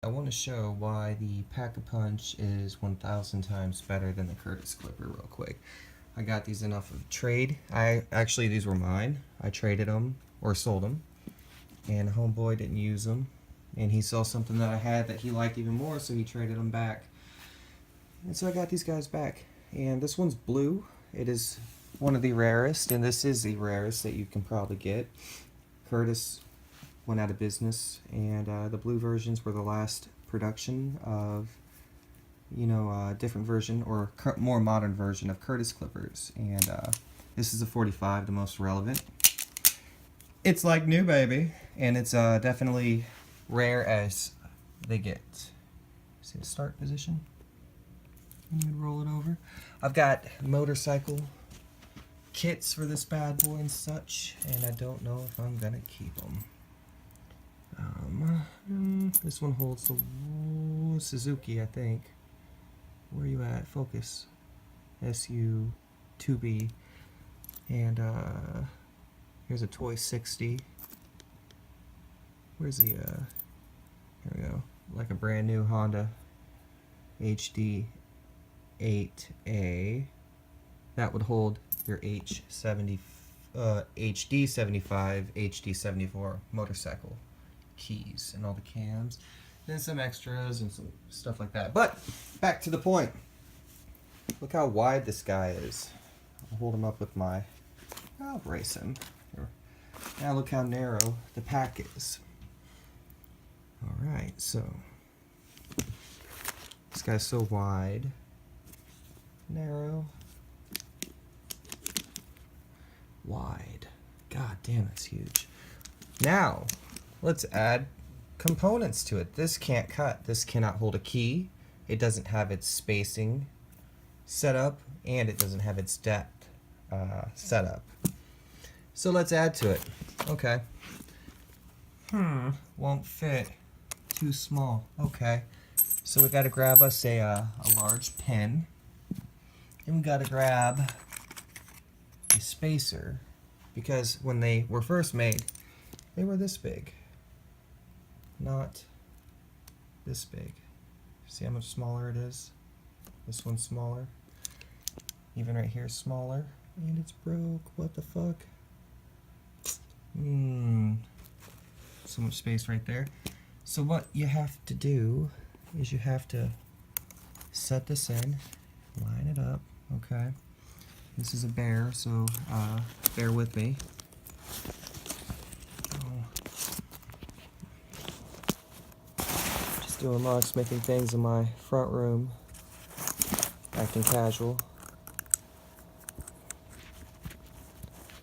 I want to show why the Pack-a-Punch is 1,000 times better than the Curtis Clipper real quick. I got these enough of trade. Actually, these were mine. I traded them or sold them, and homeboy didn't use them, and he saw something that I had that he liked even more, so he traded them back. And so I got these guys back, and this one's blue. It is one of the rarest, and this is the rarest that you can probably get. Curtis went out of business, and the blue versions were the last production of, different version or more modern version of Curtis clippers, and this is a 45, the most relevant. It's like new, baby, and it's definitely rare as they get. See the start position? And you roll it over. I've got motorcycle kits for this bad boy and such, and I don't know if I'm gonna keep them. This one holds the Suzuki, I think. Where are you at? Focus. SU2B. And here's a Toy 60. Where's the here we go. Like a brand new Honda HD 8A. That would hold your HD75, HD74 motorcycle keys and all the cams, then some extras and some stuff like that. But back to the point. Look how wide this guy is. I'll hold him up with I'll brace him. Now look how narrow the pack is. Alright, so this guy's so wide, narrow, wide. God damn, that's huge. Now let's add components to it. This can't cut. This cannot hold a key. It doesn't have its spacing set up, and it doesn't have its depth set up. So let's add to it. Okay. Won't fit. Too small. Okay. So we got to grab us a large pen, and we got to grab a spacer, because when they were first made, they were this big. Not this big. See how much smaller it is? This one's smaller. Even right here is smaller. And it's broke. What the fuck? So much space right there. So what you have to do is you have to set this in, line it up, okay? This is a bear, so bear with me. Doing locksmithing things in my front room, acting casual.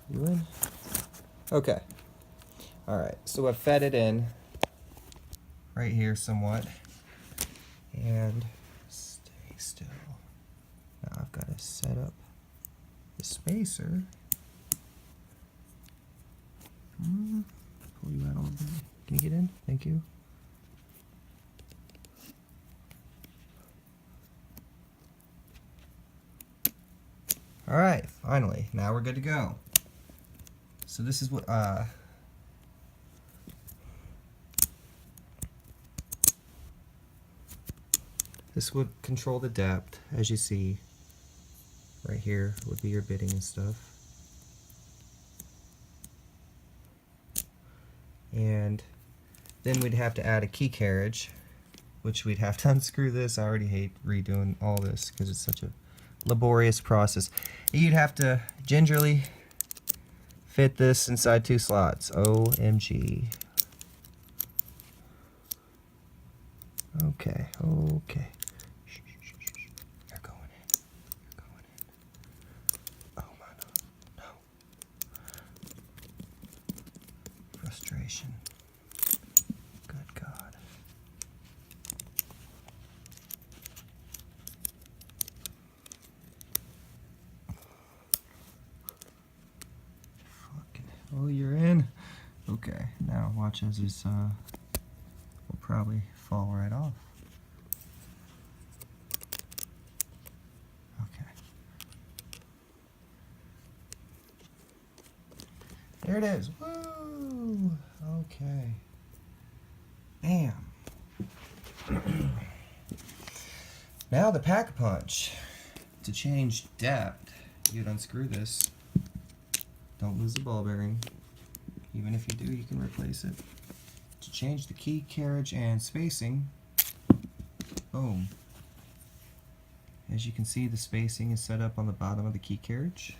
You in? Okay. Alright, so I've fed it in right here somewhat, and stay still. Now I've got to set up the spacer. Pull you out a little bit. Can you get in? Thank you. Alright, finally. Now we're good to go. So this is what this would control the depth, as you see. Right here would be your bitting and stuff. And then we'd have to add a key carriage, which we'd have to unscrew this. I already hate redoing all this because it's such a laborious process. You'd have to gingerly fit this inside 2 slots. OMG. Okay, okay. Shh, shh, shh, shh. You're going in. You're going in. Oh my no. No. Frustration. Good God. Oh, you're in? Okay, now watch as this will probably fall right off. Okay. There it is. Woo! Okay. Bam. Now the Pack-a-Punch. To change depth, you'd unscrew this. Don't lose the ball bearing. Even if you do, you can replace it. To change the key carriage and spacing, boom. As you can see, the spacing is set up on the bottom of the key carriage.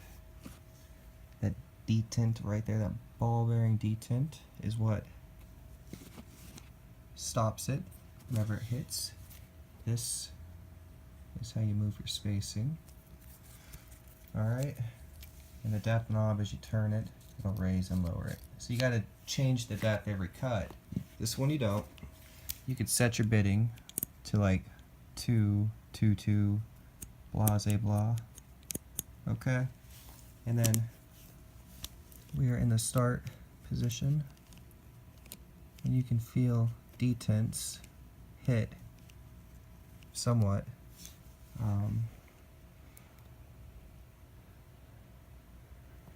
That detent right there, that ball bearing detent, is what stops it whenever it hits. This is how you move your spacing. Alright, and the depth knob, as you turn it, it'll raise and lower it. So you gotta change the depth every cut. This one you don't. You could set your bidding to like 2, 2, 2, blase blah. Okay? And then we are in the start position, and you can feel detents hit somewhat.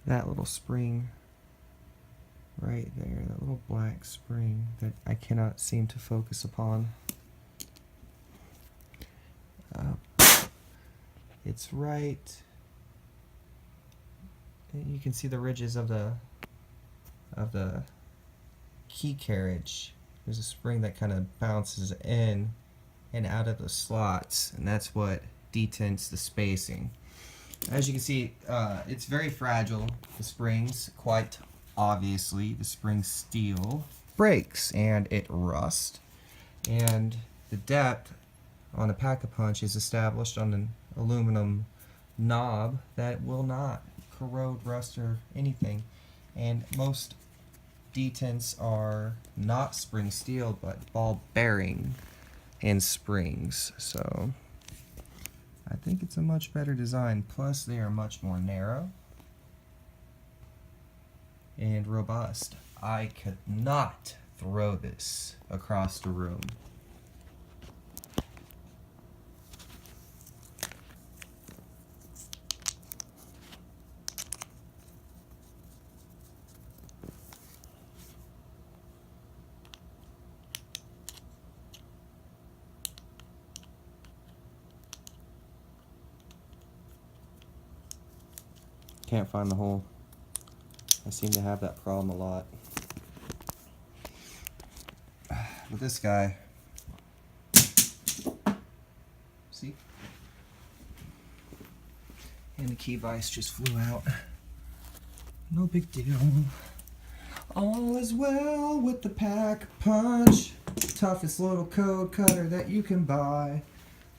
That little spring right there, that little black spring that I cannot seem to focus upon. It's right, you can see the ridges of the key carriage. There's a spring that kind of bounces in and out of the slots, and that's what detents the spacing. As you can see, it's very fragile, the springs, quite obviously. The spring steel breaks and it rusts, and the depth on a Pack-a-Punch is established on an aluminum knob that will not corrode, rust, or anything. And most detents are not spring steel but ball bearing and springs, so I think it's a much better design. Plus they are much more narrow and robust. I could not throw this across the room. Can't find the hole. I seem to have that problem a lot. With this guy, see? And the key vise just flew out. No big deal. All is well with the Pack-a-Punch. Toughest little code cutter that you can buy.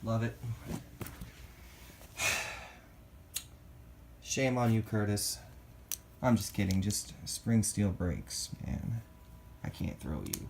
Love it. Shame on you, Curtis. I'm just kidding. Just spring steel brakes, man. I can't throw you.